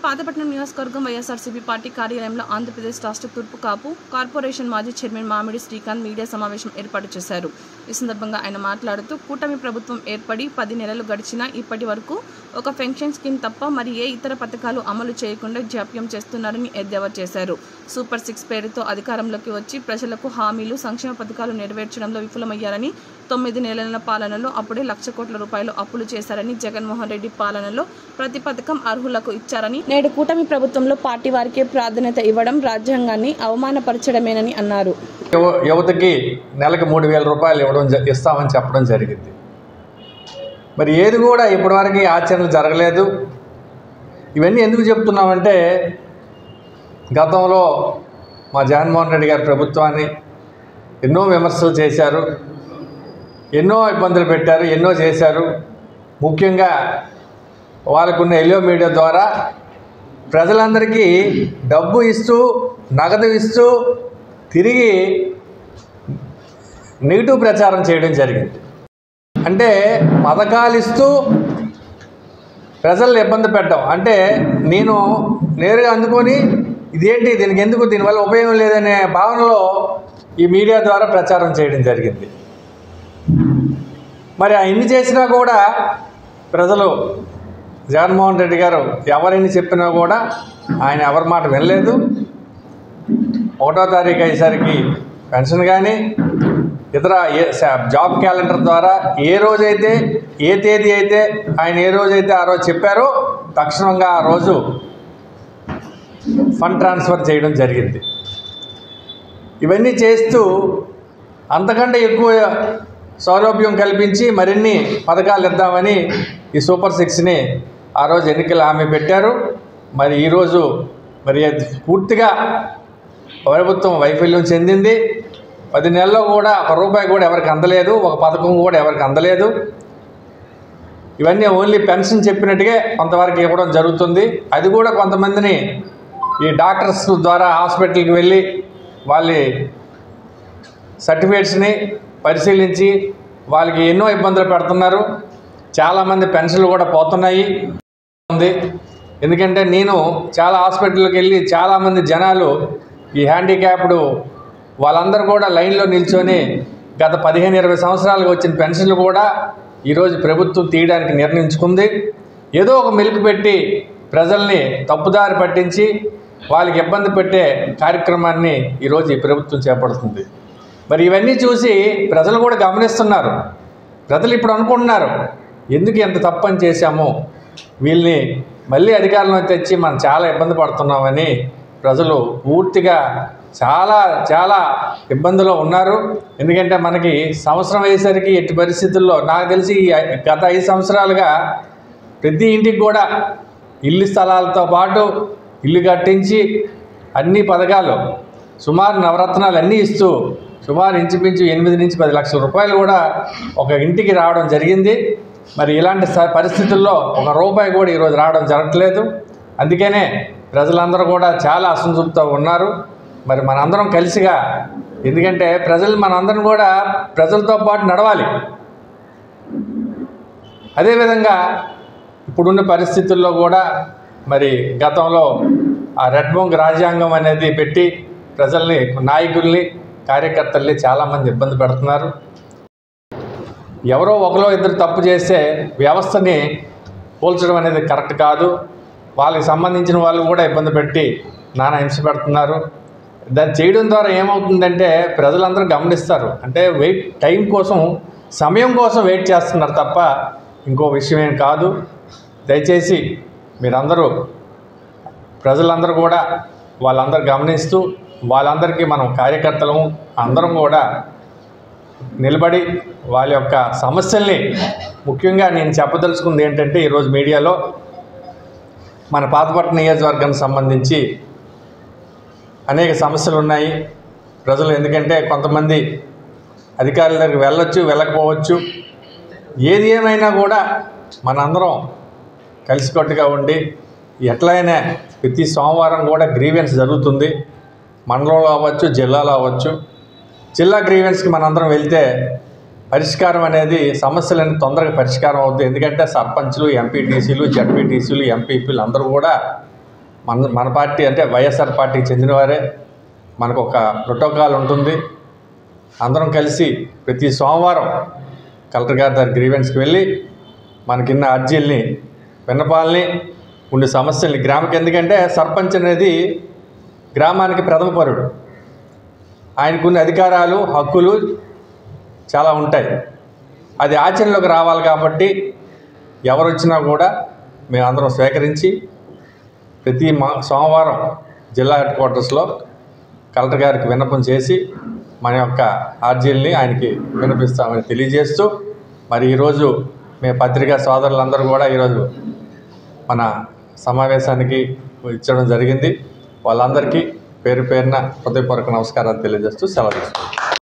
పాతపట్నం నియోజకవర్గం వైఎస్ఆర్సీపీ పార్టీ కార్యాలయంలో ఆంధ్రప్రదేశ్ రాష్ట్ర తూర్పు కాపు కార్పొరేషన్ మాజీ చైర్మన్ మామిడి శ్రీకాంత్ మీడియా సమావేశం ఏర్పాటు చేశారు. ఈ సందర్భంగా ఆయన మాట్లాడుతూ కూటమి ప్రభుత్వం ఏర్పడి 10 నెలలు గడిచినా ఇప్పటి వరకు ఒక పెన్షన్ స్కీమ్ తప్ప మరి ఏ ఇతర పథకాలు అమలు చేయకుండా జాప్యం చేస్తున్నారని ఎద్దేవా చేశారు. సూపర్ 6 పేరుతో అధికారంలోకి వచ్చి ప్రజలకు హామీలు సంక్షేమ పథకాలు నెరవేర్చడంలో విఫలమయ్యారని 9 నెలల పాలనలో అప్పుడే 1,00,000 కోట్ల రూపాయలు అప్పులు చేశారని జగన్మోహన్ రెడ్డి పాలనలో ప్రతి పథకం అర్హులకు ఇచ్చారని నేడు కూటమి ప్రభుత్వంలో పార్టీ వారికే ప్రాధాన్యత ఇవ్వడం రాజ్యాంగాన్ని అవమానపరచడమేనని అన్నారు. యువతకి నెలకు 3,000 రూపాయలు ఇస్తామని చెప్పడం జరిగింది. మరి ఏది కూడా ఇప్పటివరకు ఆచరణ జరగలేదు. ఇవన్నీ ఎందుకు చెప్తున్నామంటే గతంలో మా జగన్మోహన్ రెడ్డి గారి ప్రభుత్వాన్ని ఎన్నో విమర్శలు చేశారు, ఎన్నో ఇబ్బందులు పెట్టారు, ఎన్నో చేశారు. ముఖ్యంగా వాళ్ళకున్న ఎల్లో మీడియా ద్వారా ప్రజలందరికీ డబ్బు ఇస్తూ నగదు ఇస్తూ తిరిగి నెగిటివ్ ప్రచారం చేయడం జరిగింది. అంటే పథకాలు ఇస్తూ ప్రజల్ని ఇబ్బంది పెట్టడం, అంటే నేను నేరుగా అందుకొని ఇదేంటి దీనికి ఎందుకు దీనివల్ల ఉపయోగం లేదనే భావనలో ఈ మీడియా ద్వారా ప్రచారం చేయడం జరిగింది. మరి ఇన్ని చేసినా కూడా ప్రజలు జగన్మోహన్ రెడ్డి గారు ఎవరైనా చెప్పినా కూడా ఆయన ఎవరి మాట వినలేదు. 1వ తారీఖు అయ్యేసరికి పెన్షన్ కానీ ఇతర జాబ్ క్యాలెండర్ ద్వారా ఏ రోజైతే ఏ తేదీ అయితే ఆయన ఏ రోజైతే ఆ రోజు చెప్పారో తక్షణంగా ఆ రోజు ఫండ్ ట్రాన్స్ఫర్ చేయడం జరిగింది. ఇవన్నీ చేస్తూ అంతకంటే ఎక్కువ సౌలభ్యం కల్పించి మరిన్ని పథకాలు ఇద్దామని ఈ సూపర్ 6ని ఆ రోజు ఎన్నికల హామీ పెట్టారు. మరి ఈరోజు మరి పూర్తిగా ప్రభుత్వం వైఫల్యం చెందింది. 10 నెలల్లో కూడా ₹1 కూడా ఎవరికి అందలేదు, ఒక పథకం కూడా ఎవరికి అందలేదు. ఇవన్నీ ఓన్లీ పెన్షన్ చెప్పినట్టుగా కొంతవరకు ఇవ్వడం జరుగుతుంది. అది కూడా కొంతమందిని ఈ డాక్టర్స్ ద్వారా హాస్పిటల్కి వెళ్ళి వాళ్ళ సర్టిఫికేట్స్ని పరిశీలించి వాళ్ళకి ఎన్నో ఇబ్బందులు పెడుతున్నారు. చాలామంది పెన్షన్లు కూడా పోతున్నాయి. ఎందుకంటే నేను చాలా హాస్పిటల్కి వెళ్ళి చాలామంది జనాలు ఈ హ్యాండిక్యాప్డ్ వాళ్ళందరూ కూడా లైన్లో నిల్చొని గత 15-20 సంవత్సరాలుగా వచ్చిన పెన్షన్లు కూడా ఈరోజు ప్రభుత్వం తీయడానికి నిర్ణయించుకుంది. ఏదో ఒక మెలుకు పెట్టి ప్రజల్ని తప్పుదారి పట్టించి వాళ్ళకి ఇబ్బంది పెట్టే కార్యక్రమాన్ని ఈరోజు ఈ ప్రభుత్వం చేపడుతుంది. మరి ఇవన్నీ చూసి ప్రజలు కూడా గమనిస్తున్నారు. ప్రజలు ఇప్పుడు అనుకుంటున్నారు, ఎందుకు ఎంత తప్పని చేశాము, వీళ్ళని మళ్ళీ అధికారంలో తెచ్చి మనం చాలా ఇబ్బంది పడుతున్నామని ప్రజలు పూర్తిగా చాలా ఇబ్బందులో ఉన్నారు. ఎందుకంటే మనకి సంవత్సరం అయ్యేసరికి ఎట్టి పరిస్థితుల్లో నాకు తెలిసి గత 5 సంవత్సరాలుగా ప్రతి ఇంటికి కూడా ఇల్లు స్థలాలతో పాటు ఇల్లు కట్టించి అన్ని పథకాలు సుమారు నవరత్నాలు అన్నీ ఇస్తూ సుమారు ఇంచుమించు 8 నుంచి 10 లక్షల రూపాయలు కూడా ఒక ఇంటికి రావడం జరిగింది. మరి ఇలాంటి పరిస్థితుల్లో ₹1 కూడా ఈరోజు రావడం జరగట్లేదు. అందుకనే ప్రజలందరూ కూడా చాలా అసంతృప్తితో ఉన్నారు. మరి మనందరం కలిసిగా, ఎందుకంటే మనందరం కూడా ప్రజలతో పాటు నడవాలి. అదేవిధంగా ఇప్పుడున్న పరిస్థితుల్లో కూడా మరి గతంలో ఆ రెడ్ బుక్ రాజ్యాంగం అనేది పెట్టి ప్రజల్ని, నాయకుల్ని, కార్యకర్తల్ని చాలామంది ఇబ్బంది పెడుతున్నారు. ఎవరో ఒకరో ఇద్దరు తప్పు చేస్తే వ్యవస్థని పోల్చడం అనేది కరెక్ట్ కాదు. వాళ్ళకి సంబంధించిన వాళ్ళు కూడా ఇబ్బంది పెట్టి నానా హింస పెడుతున్నారు. దాన్ని చేయడం ద్వారా ఏమవుతుందంటే ప్రజలందరూ గమనిస్తారు. అంటే టైం కోసం, సమయం కోసం వెయిట్ చేస్తున్నారు తప్ప ఇంకో విషయం ఏం కాదు. దయచేసి మీరందరూ, ప్రజలందరూ కూడా వాళ్ళందరూ గమనిస్తూ వాళ్ళందరికీ మనం కార్యకర్తలము అందరం కూడా నిలబడి వాళ్ళ యొక్క సమస్యల్ని, ముఖ్యంగా నేను చెప్పదలుచుకుంది ఏంటంటే ఈరోజు మీడియాలో మన పాతపట్నం నియోజకవర్గానికి సంబంధించి అనేక సమస్యలు ఉన్నాయి. ప్రజలు ఎందుకంటే కొంతమంది అధికారుల దగ్గరికి వెళ్ళొచ్చు, వెళ్ళకపోవచ్చు. ఏది ఏమైనా కూడా మనందరం కలిసికట్టుగా ఉండి ఎట్లయినా ప్రతి సోమవారం కూడా గ్రీవెన్స్ జరుగుతుంది. మండలంలో అవ్వచ్చు, జిల్లాలో అవ్వచ్చు. జిల్లా గ్రీవెన్స్కి మనందరం వెళ్తే పరిష్కారం అనేది, సమస్యలన్నీ తొందరగా పరిష్కారం అవుతుంది. ఎందుకంటే సర్పంచ్లు, ఎంపీటీసీలు, జడ్పీటీసీలు, ఎంపీపీలు అందరూ కూడా మన పార్టీ అంటే వైఎస్ఆర్ పార్టీకి చెందినవారే. మనకు ఒక ప్రోటోకాల్ ఉంటుంది. అందరం కలిసి ప్రతి సోమవారం కలెక్టర్ గారి దగ్గర గ్రీవెన్స్కి వెళ్ళి మనకిన్న అర్జీల్ని, విన్నపాలని, ఉండే సమస్యల్ని గ్రామకి, ఎందుకంటే సర్పంచ్ అనేది గ్రామానికి ప్రథమ పౌరుడు. ఆయనకున్న అధికారాలు, హక్కులు చాలా ఉంటాయి. అది ఆచరణలోకి రావాలి కాబట్టి ఎవరు వచ్చినా కూడా మేమందరం స్వీకరించి ప్రతి సోమవారం జిల్లా హెడ్ క్వార్టర్స్లో కలెక్టర్ గారికి విన్నపం చేసి మన యొక్క అర్జీల్ని ఆయనకి వినిపిస్తామని తెలియజేస్తూ, మరి ఈరోజు మేము పత్రికా సోదరులందరూ కూడా ఈరోజు మన సమావేశానికి ఇచ్చడం జరిగింది. వాళ్ళందరికీ పేరు పేరున హృదయపూర్వక నమస్కారాలు తెలియజేస్తూ సెలవు తీసుకుంటాం.